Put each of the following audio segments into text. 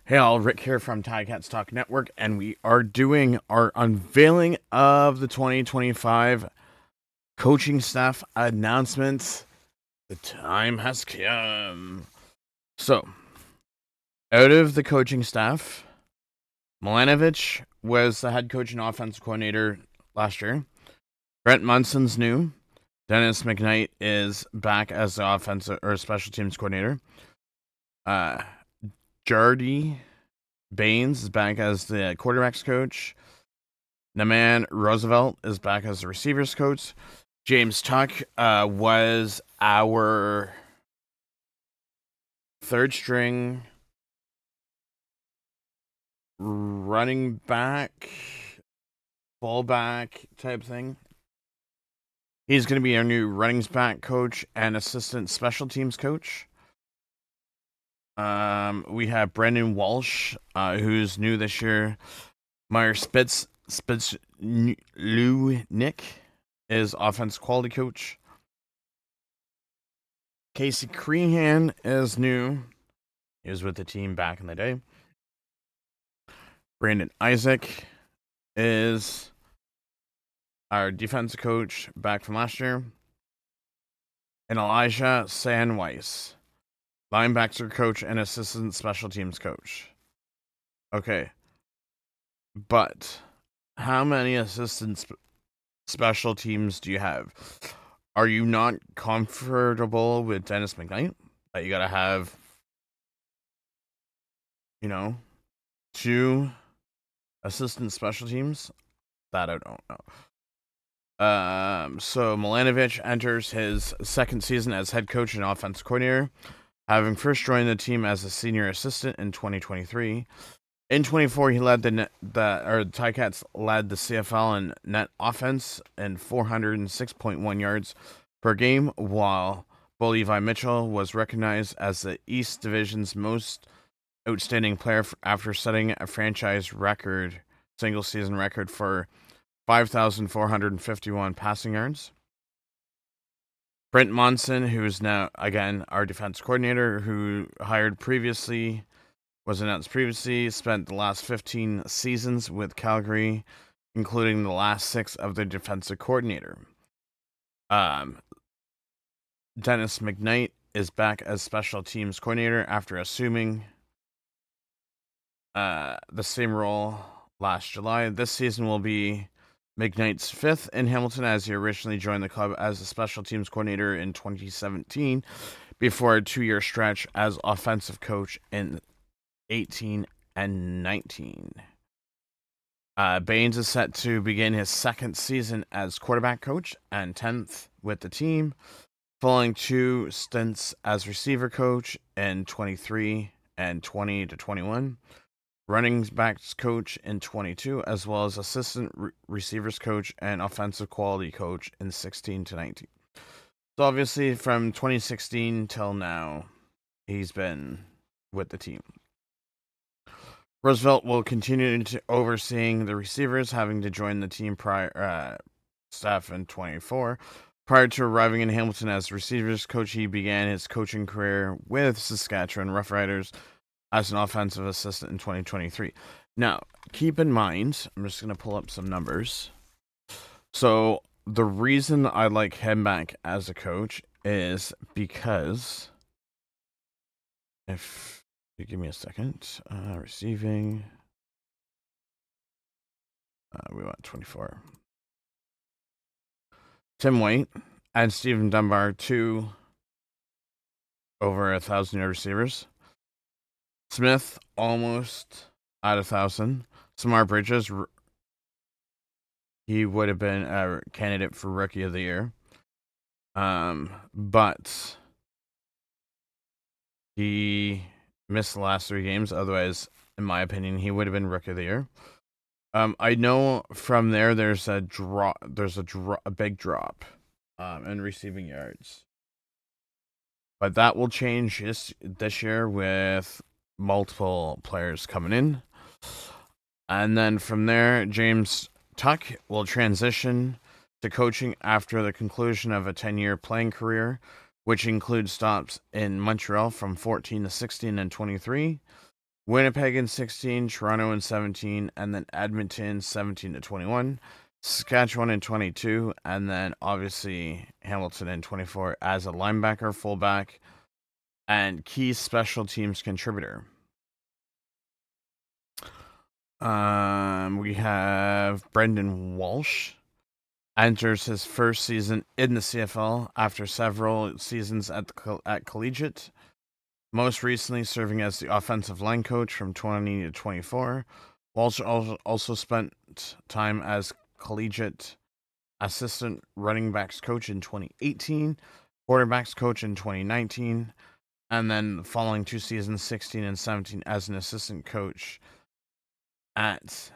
Hey all, Rick here from Ticats Talk Network, and we are doing our unveiling of the 2025 coaching staff announcements. The time has come. So, out of the coaching staff, Milanovic was the head coach and offensive coordinator last year. Brent Munson's new. Dennis McKnight is back as the offensive or special teams coordinator. Jardy Baines is back as the quarterbacks coach. Naman Roosevelt is back as the receivers coach. James Tuck was our third string running back, fullback type thing. He's going to be our new running back coach and assistant special teams coach. We have Brendan Walsh, who's new this year. Meyer Nick is offense quality coach. Casey Crehan is new. He was with the team back in the day. Brandon Isaac is our defensive coach back from last year. And Elijah Sandweiss, linebacker coach and assistant special teams coach. Okay. But how many assistant special teams do you have? Are you not comfortable with Dennis McKnight? That you got to have, two assistant special teams? That I don't know. So Milanovic enters his second season as head coach and offensive coordinator, having first joined the team as a senior assistant in 2023. In 24, he led the Ticats led the CFL in net offense and 406.1 yards per game, while Bo Levi Mitchell was recognized as the East Division's most outstanding player after setting a franchise record, single season record for 5,451 passing yards. Brent Monson, who is now, again, our defense coordinator, who was announced previously, spent the last 15 seasons with Calgary, including the last 6 of the defensive coordinator. Dennis McKnight is back as special teams coordinator after assuming the same role last July. This season will be McKnight's 5th in Hamilton, as he originally joined the club as a special teams coordinator in 2017 before a 2-year stretch as offensive coach in 18 and 19. Baines is set to begin his second season as quarterback coach and 10th with the team, following 2 stints as receiver coach in 23 and 20 to 21. Running backs coach in 22, as well as assistant receivers coach and offensive quality coach in 16 to 19. So obviously from 2016 till now, he's been with the team. Roosevelt will continue to overseeing the receivers, having to join the team staff in 24. Prior to arriving in Hamilton as receivers coach, he began his coaching career with Saskatchewan Roughriders as an offensive assistant in 2023. Now, keep in mind, I'm just going to pull up some numbers. So, the reason I like him back as a coach is because, if you give me a second, receiving, we want 24. Tim White and Stephen Dunbar, 2 over 1,000-yard receivers. Smith, almost at 1,000. Samar Bridges, he would have been a candidate for Rookie of the Year. But he missed the last 3 games. Otherwise, in my opinion, he would have been Rookie of the Year. I know from there there's a drop. There's a big drop in receiving yards. But that will change this year with multiple players coming in. And then from there, James Tuck will transition to coaching after the conclusion of a 10-year playing career, which includes stops in Montreal from 14 to 16 and 23. Winnipeg in 16, Toronto in 17, and then Edmonton 17 to 21. Saskatchewan in 22, and then obviously Hamilton in 24 as a linebacker, fullback, and key special teams contributor. We have Brendan Walsh enters his first season in the CFL after several seasons at collegiate. Most recently serving as the offensive line coach from 20 to 24. Walsh also spent time as collegiate assistant running backs coach in 2018, quarterbacks coach in 2019, and then the following 2 seasons, 16 and 17, as an assistant coach at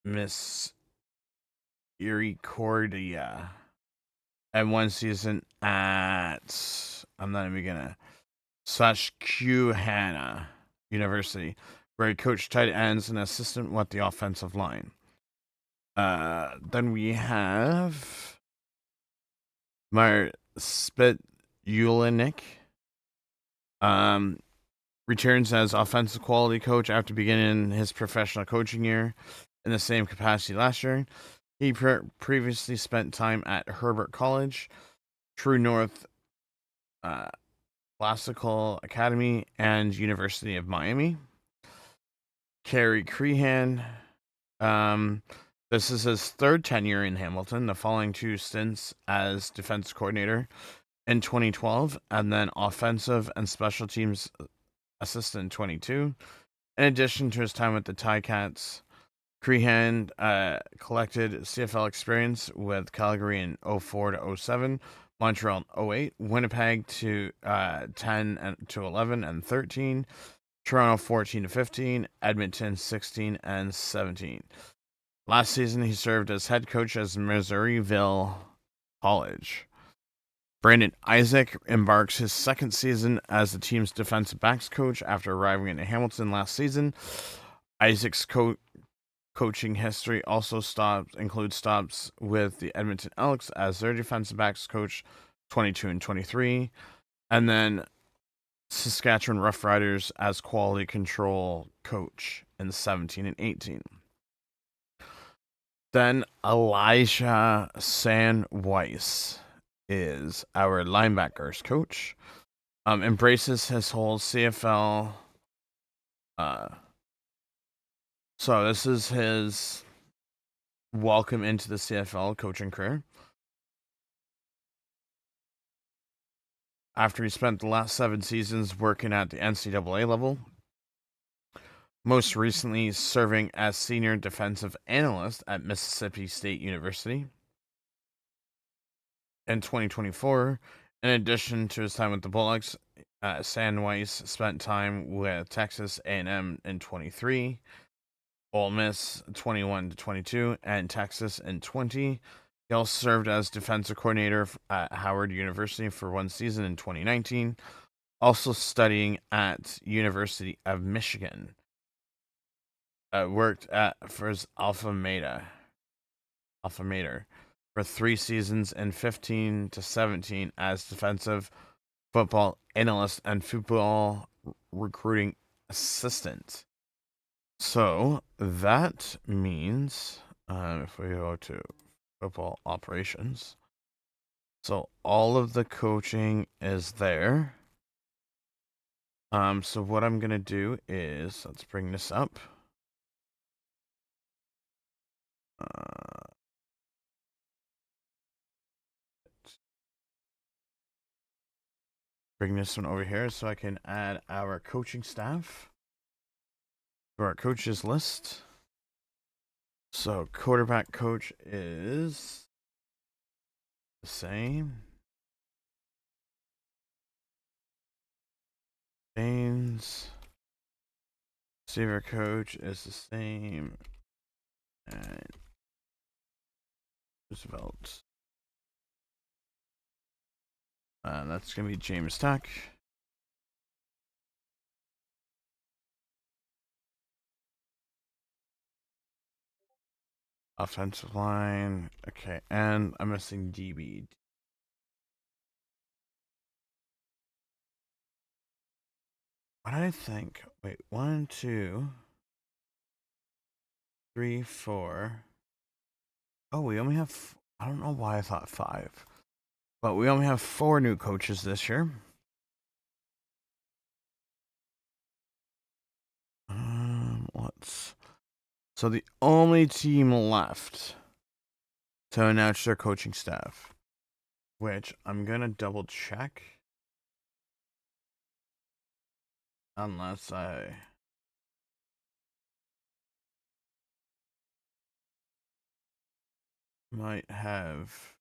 Misericordia, and 1 season at, I'm not even gonna, Susquehanna University, where he coached tight ends and assistant with the offensive line. Then we have Mar Spit Ulinik. Returns as offensive quality coach after beginning his professional coaching year in the same capacity last year. He previously spent time at Herbert College, True North Classical Academy, and University of Miami. Kerry Crehan. This is his third tenure in Hamilton, the following 2 stints as defense coordinator in 2012, and then offensive and special teams assistant in 22. In addition to his time with the Ticats, Crehan collected CFL experience with Calgary in 04 to 07, Montreal in 08, Winnipeg to 10 and to 11 and 13, Toronto 14 to 15, Edmonton 16 and 17. Last season, he served as head coach at Missouriville College. Brandon Isaac embarks his second season as the team's defensive backs coach after arriving in Hamilton last season. Isaac's coaching history also includes stops with the Edmonton Elks as their defensive backs coach 22 and 23, and then Saskatchewan Roughriders as quality control coach in 17 and 18. Then Elijah Sandweiss is our linebackers coach. Embraces his whole CFL. So this is his welcome into the CFL coaching career. After he spent the last 7 seasons working at the NCAA level, most recently serving as senior defensive analyst at Mississippi State University. In 2024, in addition to his time with the Bulldogs, Sandweiss spent time with Texas A&M in 23, Ole Miss 21 to 22, and Texas in 20. He also served as defensive coordinator at Howard University for 1 season in 2019, also studying at University of Michigan. Worked for his Alpha Mater for 3 seasons in 15 to 17 as defensive football analyst and football recruiting assistant. So that means if we go to football operations, so all of the coaching is there. So what I'm gonna do is, let's bring this up. Bring this one over here so I can add our coaching staff to our coaches list. So quarterback coach is the same. Baines. Receiver coach is the same. And Roosevelt. That's going to be James Tuck. Offensive line. Okay, and I'm missing DB. What did I think? Wait, 1, 2, 3, 4. Oh, we only have. I don't know why I thought 5, but we only have 4 new coaches this year. Let's. So the only team left to announce their coaching staff, which I'm gonna double check, unless I. Might have.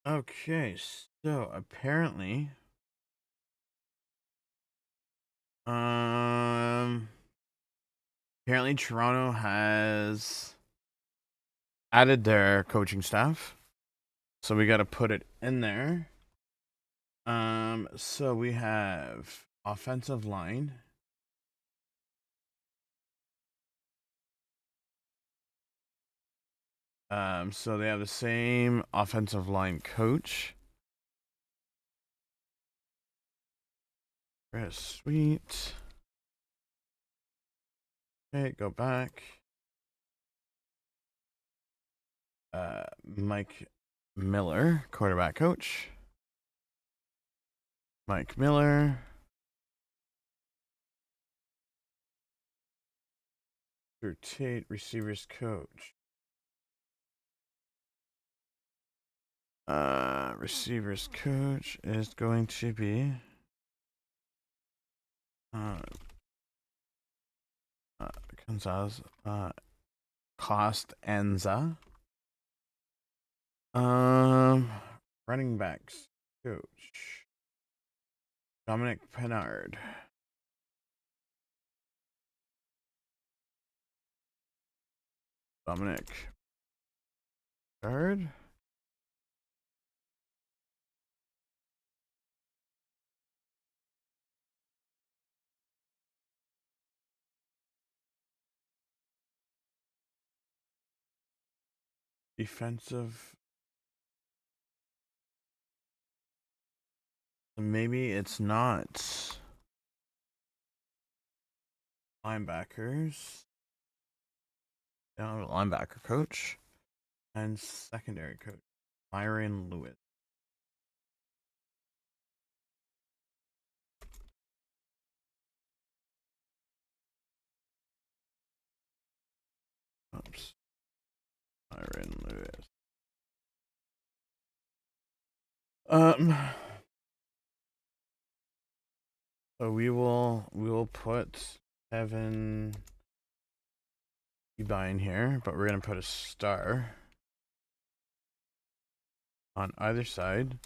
Okay, so apparently, apparently Toronto has added their coaching staff, so we got to put it in there. So we have offensive line. So they have the same offensive line coach. Sweet. Okay, go back. Mike Miller, quarterback coach. Mike Miller. Tate, receivers coach. Receivers coach is going to be Gonzalez, Costanza. Running backs coach Dominic Pennard. Dominic Pennard. Defensive. Maybe it's not linebackers. No, linebacker coach and secondary coach Myron Lewis. Oops. Myron Lewis. So we will put Kevin Ebi in here, but we're gonna put a star on either side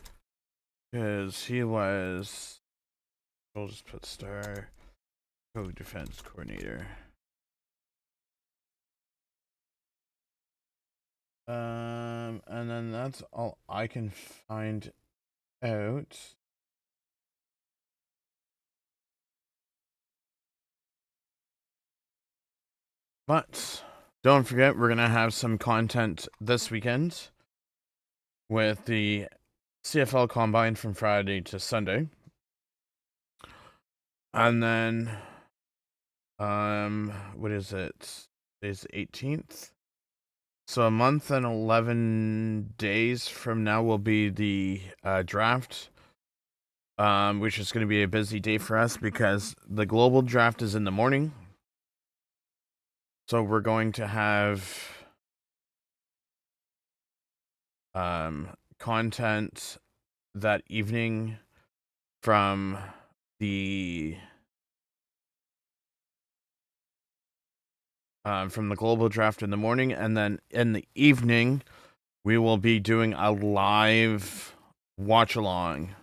because he was. We'll just put star co-defense coordinator. And then that's all I can find out. But don't forget, we're gonna have some content this weekend with the CFL Combine from Friday to Sunday, and then what is it? Today's the 18th. So a month and 11 days from now will be the draft, which is going to be a busy day for us because the global draft is in the morning. So we're going to have content that evening from the global draft in the morning, and then in the evening we will be doing a live watch along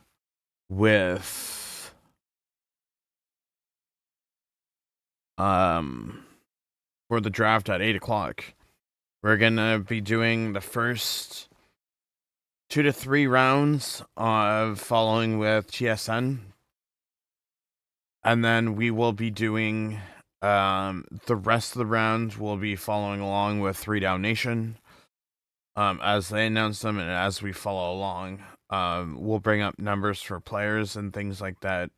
with for the draft at 8:00. We're gonna be doing the first 2 to 3 rounds of following with TSN, and then we will be doing the rest of the rounds. We'll be following along with 3 Down Nation, as they announce them and as we follow along. We'll bring up numbers for players and things like that.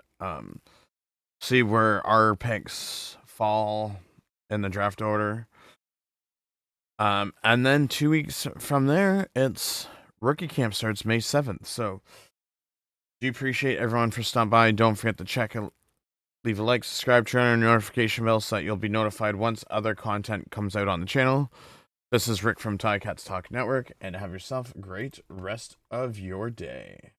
See where our picks fall in the draft order. And then 2 weeks from there, it's rookie camp starts May 7th. So do appreciate everyone for stopping by. Don't forget to check and leave a like, subscribe, turn on your notification bell so that you'll be notified once other content comes out on the channel. This is Rick from Ticats Talk Network, and have yourself a great rest of your day.